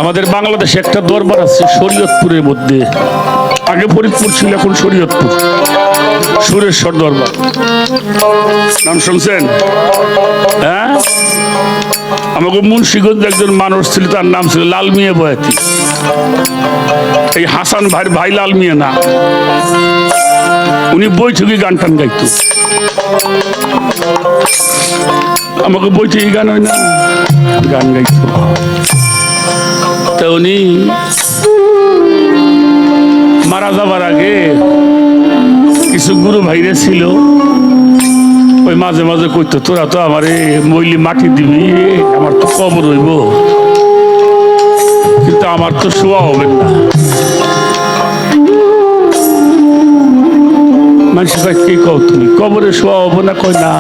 আমাদের বাংলাদেশে একটা দরবার আছে শরীয়তপুরের মধ্যে, আগে ফরিদপুর ছিল, এখন শরীয়তপুর, সুরেশ্বর দরবার। নাম শুনছেন? হ্যাঁ, আমাকে মুন্সিগঞ্জ একজন মানুষ ছিল, তার নাম ছিল লাল মিয়া বয়াতি। এই হাসান ভাইয়ের ভাই লাল মিয়া না, উনি বৈঠকি গান টান গাইতো। আমাকে বৈঠকি গান হয় না, গান গাইতো। তা উনি মারা যাবার আগে কিছু গুরু ভাইরে ছিল, ওই মাঝে মাঝে কইতো, তোরা তো আমারে মইলি মাটি দিবি, আমার তো কবর হইব, কিন্তু আমার তো শোয়া হবে না। মানুষ ভাই কে কও, তুমি কবরে শোয়া হবো না? কই না,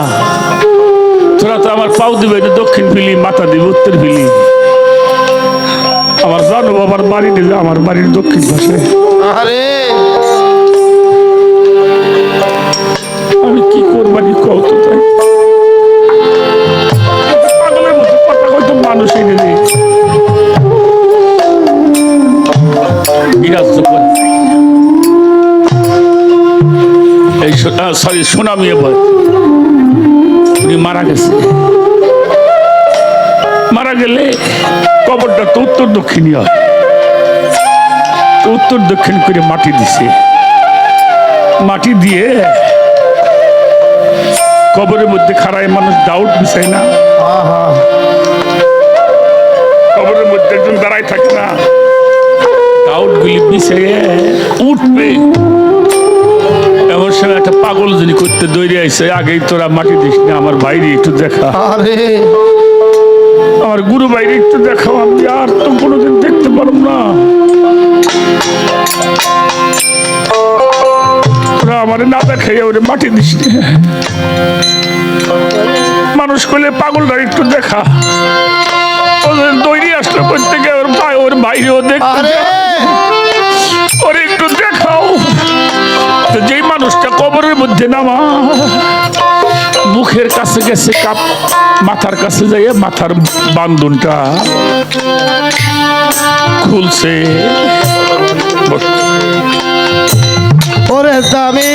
তোরা তো আমার পাও দিবে, দক্ষিণ ফিলি, মাথা দিবে উত্তর ফিলি। আমার জানো বাবার বাড়ি দিলে, আমার বাড়ির দক্ষিণ পাশে। আমি কি করবানি কও তো, তাই পাগলের মতো কথা কইতো মানুষ এনে নেই। এই সরি সুনামিয়ে বল, উনি মারা গেছে। মারা গেলে কবরটা তো উত্তর দক্ষিণই হয়, উত্তর দক্ষিণ করে মাটি দিছে। মাটি দিয়ে কবরের মধ্যে খাড়ায় মানুষ দাউট বিছায় না, কবরের মধ্যে একজন দাঁড়ায় থাকে না, দাউট গুলি বিছাইয়ে উঠবে। এমন সময় একটা পাগল যিনি করতে দৌড়ে আইসে, আগেই তোরা মাটি দিস না, আমার বাইরে একটু দেখা, আমার গুরু বাইরে একটু দেখাও, আমি আর তো কোনোদিন দেখতে পারব না। তোরা আমার না দেখাই ওরে মাটি দিস না। মানুষ করলে পাগলটা একটু দেখা, দৌড়ে আসলো প্রত্যেকে, ওর বাইরেও দেখতে, ওরে একটু দেখাও। যেই মানুষটা কবরের মধ্যে নামা, মুখের কাছে গেছে, মাথার কাছে যাই মাথার বান্ধনটা খুলছে। ওরে দামি